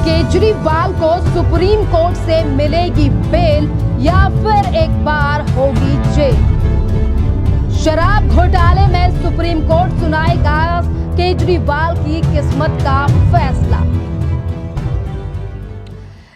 केजरीवाल को supreme court से मिलेगी बेल या फिर एक बार होगी जेल। शराब घोटाले में सुप्रीम कोर्ट सुनाएगा केजरीवाल की किस्मत का फैसला।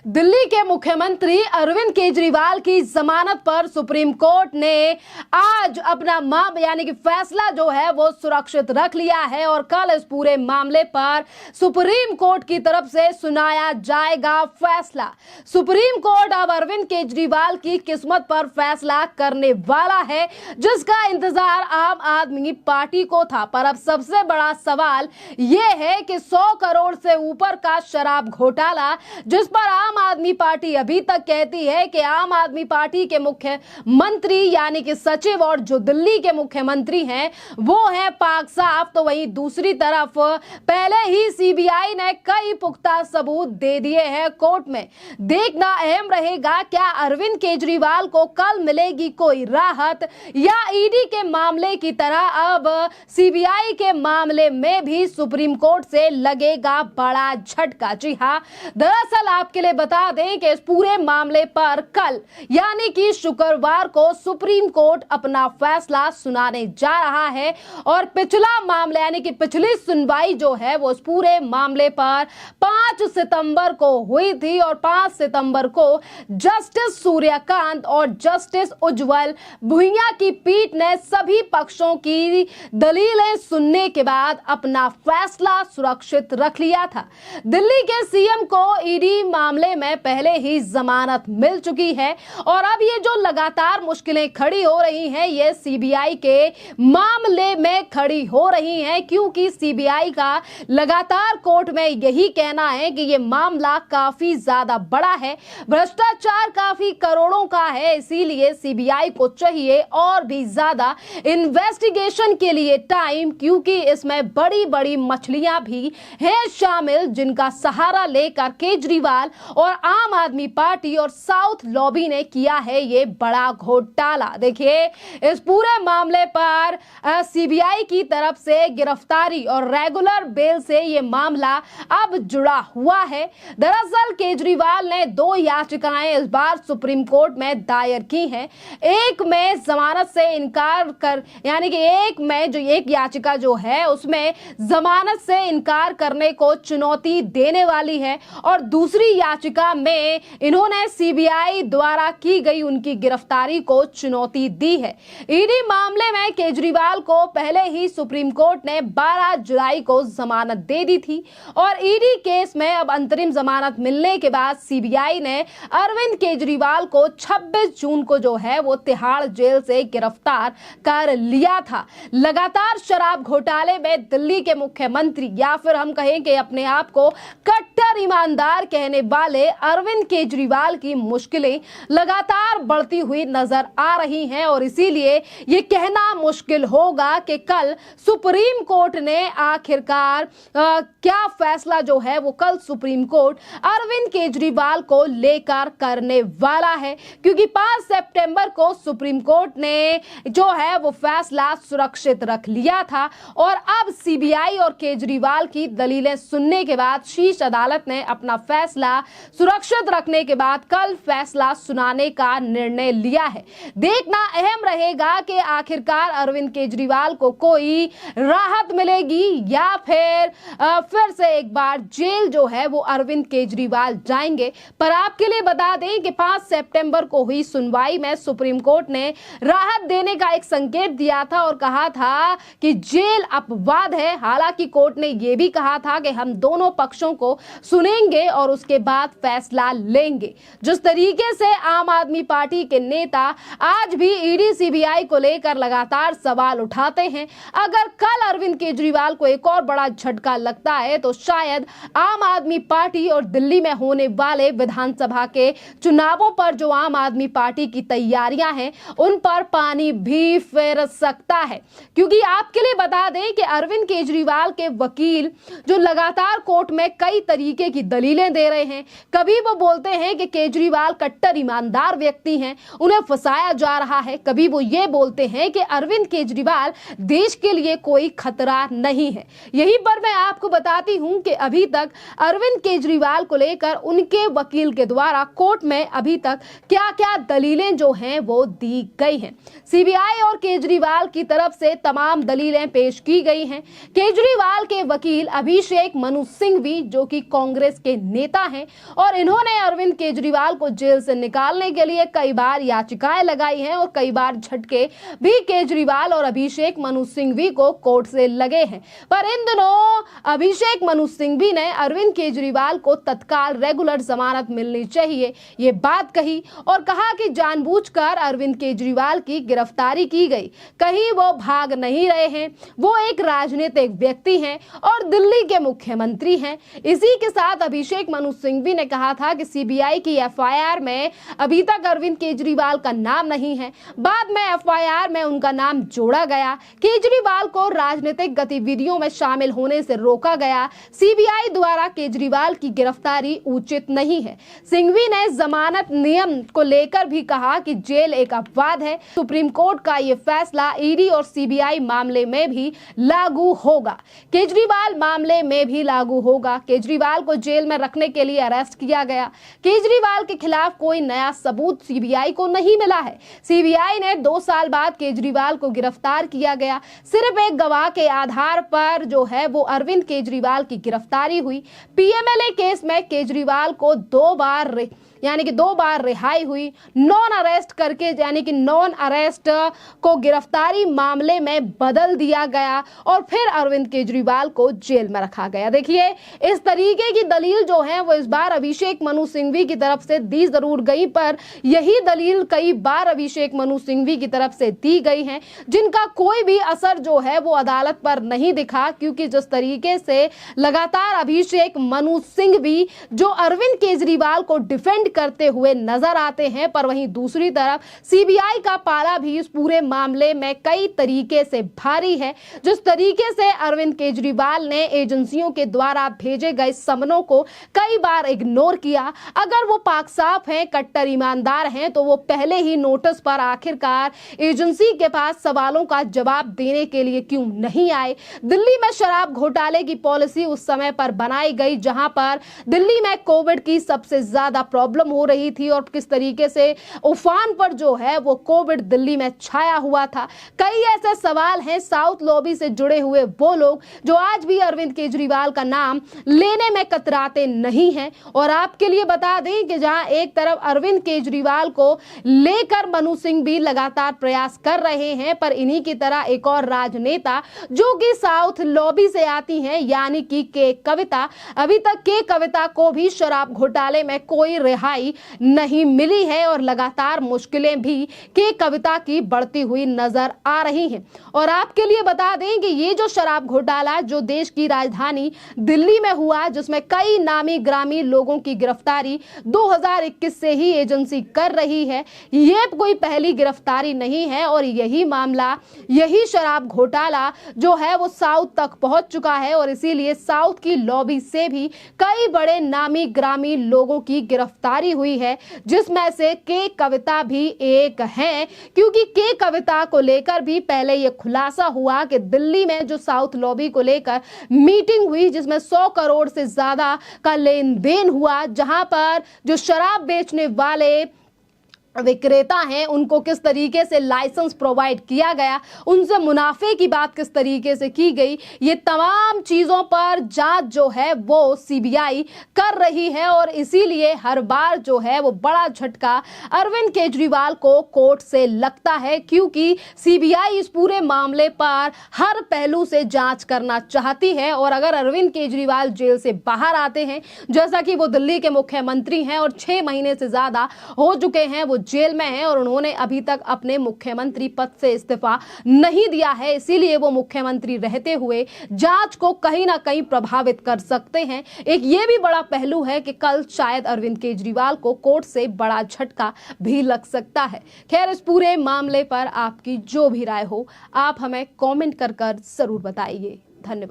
दिल्ली के मुख्यमंत्री अरविंद केजरीवाल की जमानत पर सुप्रीम कोर्ट ने आज अपना यानी कि फैसला जो है वो सुरक्षित रख लिया है और कल इस पूरे मामले पर सुप्रीम कोर्ट की तरफ से सुनाया जाएगा फैसला। सुप्रीम कोर्ट अब अरविंद केजरीवाल की किस्मत पर फैसला करने वाला है, जिसका इंतजार आम आदमी पार्टी को था। पर अब सबसे बड़ा सवाल यह है कि 100 करोड़ से ऊपर का शराब घोटाला, जिस पर आम आदमी पार्टी अभी तक कहती है कि आम आदमी पार्टी के मुख्यमंत्री यानी कि सचिव और जो दिल्ली के मुख्यमंत्री हैं वो है पाक साफ, तो वहीं दूसरी तरफ पहले ही सीबीआई ने कई पुख्ता सबूत दे दिए हैं कोर्ट में। देखना अहम रहेगा, क्या अरविंद केजरीवाल को कल मिलेगी कोई राहत या ईडी के मामले की तरह अब सीबीआई के मामले में भी सुप्रीम कोर्ट से लगेगा बड़ा झटका। जी हां, दरअसल आपके लिए बता दें कि इस पूरे मामले पर कल यानी कि शुक्रवार को सुप्रीम कोर्ट अपना फैसला सुनाने जा रहा है और पिछला मामला यानी कि पिछली सुनवाई जो है वो इस पूरे मामले पर 5 सितंबर को हुई थी और 5 सितंबर को जस्टिस सूर्यकांत और जस्टिस उज्जवल भुइयां की पीठ ने सभी पक्षों की दलीलें सुनने के बाद अपना फैसला सुरक्षित रख लिया था। दिल्ली के सीएम को ईडी मामले में पहले ही जमानत मिल चुकी है और अब ये जो लगातार मुश्किलें खड़ी हो रही हैं ये सीबीआई के मामले में खड़ी हो रही हैं, क्योंकि सीबीआई का लगातार कोर्ट में यही कहना है कि ये मामला काफी ज्यादा बड़ा है, भ्रष्टाचार काफी करोड़ों का है, इसीलिए सीबीआई को चाहिए और भी ज्यादा इन्वेस्टिगेशन के लिए टाइम, क्योंकि इसमें बड़ी बड़ी मछलियां भी हैं शामिल जिनका सहारा लेकर केजरीवाल और आम आदमी पार्टी और साउथ लॉबी ने किया है ये बड़ा घोटाला। देखिए, इस पूरे मामले पर सीबीआई की तरफ से गिरफ्तारी और रेगुलर बेल से ये मामला अब जुड़ा हुआ है। दरअसल केजरीवाल ने 2 याचिकाएं इस बार सुप्रीम कोर्ट में दायर की हैं। एक में जमानत से इनकार कर यानी कि एक याचिका जो है उसमें जमानत से इनकार करने को चुनौती देने वाली है और दूसरी याचिका में इन्होंने सीबीआई द्वारा की गई उनकी गिरफ्तारी को चुनौती दी है। ईडी मामले में केजरीवाल को पहले ही सुप्रीम कोर्ट ने 12 जुलाई को जमानत दे दी थी और ईडी केस में अब अंतरिम जमानत मिलने के बाद सीबीआई ने अरविंद केजरीवाल को 26 जून को जो है वो तिहाड़ जेल से गिरफ्तार कर लिया था। लगातार शराब घोटाले में दिल्ली के मुख्यमंत्री या फिर हम कहें कि अपने आप को कट्टर ईमानदार कहने वाले अरविंद केजरीवाल की मुश्किलें लगातार बढ़ती हुई नजर आ रही हैं और इसीलिए ये कहना मुश्किल होगा कि कल सुप्रीम कोर्ट ने आखिरकार क्या फैसला जो है वो कल सुप्रीम कोर्ट अरविंद केजरीवाल को लेकर करने वाला है, क्योंकि 5 सितंबर को सुप्रीम कोर्ट ने जो है वो फैसला सुरक्षित रख लिया था और अब सीबीआई और केजरीवाल की दलीलें सुनने के बाद शीर्ष अदालत ने अपना फैसला सुरक्षित रखने के बाद कल फैसला सुनाने का निर्णय लिया है। देखना अहम रहेगा कि आखिरकार अरविंद केजरीवाल को कोई राहत मिलेगी या फिर से एक बार जेल जो है वो अरविंद केजरीवाल जाएंगे। पर आपके लिए बता दें कि 5 सितंबर को हुई सुनवाई में सुप्रीम कोर्ट ने राहत देने का एक संकेत दिया था और कहा था कि जेल अपवाद है। हालांकि कोर्ट ने यह भी कहा था कि हम दोनों पक्षों को सुनेंगे और उसके बाद फैसला लेंगे। जिस तरीके से आम आदमी पार्टी के नेता आज भी ईडी सीबीआई को लेकर लगातार सवाल उठाते हैं, अगर कल अरविंद केजरीवाल को एक और बड़ा झटका लगता है तो शायद आम आदमी पार्टी और दिल्ली में होने वाले विधानसभा के चुनावों पर जो आम आदमी पार्टी की तैयारियां हैं उन पर पानी भी फिर सकता है। क्योंकि आपके लिए बता दें कि अरविंद केजरीवाल के वकील जो लगातार कोर्ट में कई तरीके तरीके की दलीलें दे रहे हैं। कभी वो बोलते हैं कि केजरीवाल कट्टर ईमानदार व्यक्ति हैं, उन्हें फंसाया जा रहा है। कभी वो ये बोलते हैं कि अरविंद केजरीवाल देश के लिए कोई खतरा नहीं है। यहीं पर मैं आपको बताती हूं कि अभी तक अरविंद केजरीवाल को लेकर उनके वकील के द्वारा कोर्ट में अभी तक क्या क्या दलीलें जो हैं वो दी गई हैं। सीबीआई और केजरीवाल की तरफ से तमाम दलीलें पेश की गई हैं। केजरीवाल के वकील अभिषेक मनु सिंघवी जो कि कांग्रेस के नेता हैं और इन्होंने अरविंद केजरीवाल को जेल से निकालने के लिए कई बार याचिकाएं लगाई हैं और कई बार झटके भी केजरीवाल और अभिषेक मनु सिंघवी को कोर्ट से लगे हैं। पर इन दिनों अभिषेक मनु सिंघवी ने अरविंद केजरीवाल को तत्काल रेगुलर जमानत मिलनी चाहिए, ये बात कही और कहा कि जानबूझकर अरविंद केजरीवाल की गिरफ्तारी की गई, कहीं वो भाग नहीं रहे हैं, वो एक राजनीतिक व्यक्ति हैं और दिल्ली के मुख्यमंत्री हैं। इसी के साथ अभिषेक मनु सिंघवी ने कहा था कि सीबीआई की एफआईआर में अभी तक अरविंद केजरीवाल का नाम नहीं है, बाद में एफआईआर में उनका नाम जोड़ा गया। केजरीवाल को राजनीतिक गतिविधियों में शामिल होने से रोका गया। सीबीआई द्वारा केजरीवाल की गिरफ्तारी उचित नहीं है। सिंघवी ने जमानत नियम को लेकर भी कहा कि जेल एक अपवाद है। सुप्रीम कोर्ट का यह फैसला ईडी और सीबीआई मामले में भी लागू होगा, केजरीवाल मामले में भी लागू होगा। केजरीवाल को जेल में रखने के लिए अरेस्ट किया गया। केजरीवाल के खिलाफ कोई नया सबूत सीबीआई को नहीं मिला है। सीबीआई ने 2 साल बाद केजरीवाल को गिरफ्तार किया गया। सिर्फ एक गवाह के आधार पर जो है वो अरविंद केजरीवाल की गिरफ्तारी हुई। पीएमएलए केस में केजरीवाल को 2 बार रिहाई हुई। नॉन अरेस्ट करके यानी कि नॉन अरेस्ट को गिरफ्तारी मामले में बदल दिया गया और फिर अरविंद केजरीवाल को जेल में रखा गया। देखिए, इस तरीके की दलील जो है वो इस बार अभिषेक मनु सिंघवी की तरफ से दी जरूर गई, पर यही दलील कई बार अभिषेक मनु सिंघवी की तरफ से दी गई है जिनका कोई भी असर जो है वो अदालत पर नहीं दिखा, क्योंकि जिस तरीके से लगातार अभिषेक मनु सिंघवी जो अरविंद केजरीवाल को डिफेंड करते हुए नजर आते हैं, पर वहीं दूसरी तरफ सीबीआई का पाला भी इस पूरे मामले में कई तरीके से भारी है। जिस तरीके से अरविंद केजरीवाल ने एजेंसियों के द्वारा भेजे गए समनों को कई बार इग्नोर किया। अगर वो पाक साफ हैं, कट्टर ईमानदार हैं, तो वो पहले ही नोटिस पर आखिरकार एजेंसी के पास सवालों का जवाब देने के लिए क्यों नहीं आए। दिल्ली में शराब घोटाले की पॉलिसी उस समय पर बनाई गई जहां पर दिल्ली में कोविड की सबसे ज्यादा प्रॉब्लम हो रही थी और किस तरीके से उफान पर जो है वो कोविड दिल्ली में छाया हुआ था। कई ऐसे सवाल हैं साउथ लॉबी से जुड़े हुए वो लोग जो आज भी अरविंद केजरीवाल का नाम लेने में कतराते नहीं हैं। और आपके लिए बता दें कि जहां एक तरफ अरविंद केजरीवाल को लेकर मनु सिंह भी लगातार प्रयास कर रहे हैं, पर इन्हीं की तरह एक और राजनेता जो कि साउथ लॉबी से आती हैं यानी कि के कविता, अभी तक के कविता को भी शराब घोटाले में कोई रिहाई नहीं मिली है और लगातार मुश्किलें भी के कविता की बढ़ती हुई नजर आ रही हैं। और आपके लिए बता दें कि ये जो शराब घोटाला जो देश की राजधानी दिल्ली में हुआ, जिसमें कई नामी ग्रामी लोगों की गिरफ्तारी 2021 से ही एजेंसी कर रही है, ये कोई पहली गिरफ्तारी नहीं है और यही मामला, यही शराब घोटाला जो है वो साउथ तक पहुंच चुका है और इसीलिए साउथ की लॉबी से भी कई बड़े नामी ग्रामी लोगों की गिरफ्तारी हुई है, जिसमें से के कविता भी एक हैं। क्योंकि के कविता को लेकर भी पहले यह खुलासा हुआ कि दिल्ली में जो साउथ लॉबी को लेकर मीटिंग हुई जिसमें 100 करोड़ से ज्यादा का लेन देन हुआ, जहां पर जो शराब बेचने वाले विक्रेता हैं उनको किस तरीके से लाइसेंस प्रोवाइड किया गया, उनसे मुनाफे की बात किस तरीके से की गई, ये तमाम चीज़ों पर जांच जो है वो सीबीआई कर रही है। और इसीलिए हर बार जो है वो बड़ा झटका अरविंद केजरीवाल को कोर्ट से लगता है, क्योंकि सीबीआई इस पूरे मामले पर हर पहलू से जांच करना चाहती है। और अगर अरविंद केजरीवाल जेल से बाहर आते हैं, जैसा कि वो दिल्ली के मुख्यमंत्री हैं और 6 महीने से ज़्यादा हो चुके हैं वो जेल में हैं और उन्होंने अभी तक अपने मुख्यमंत्री पद से इस्तीफा नहीं दिया है, इसीलिए वो मुख्यमंत्री रहते हुए जांच को कहीं ना कहीं प्रभावित कर सकते हैं। एक ये भी बड़ा पहलू है कि कल शायद अरविंद केजरीवाल को कोर्ट से बड़ा झटका भी लग सकता है। खैर, इस पूरे मामले पर आपकी जो भी राय हो आप हमें कमेंट कर जरूर बताइए। धन्यवाद।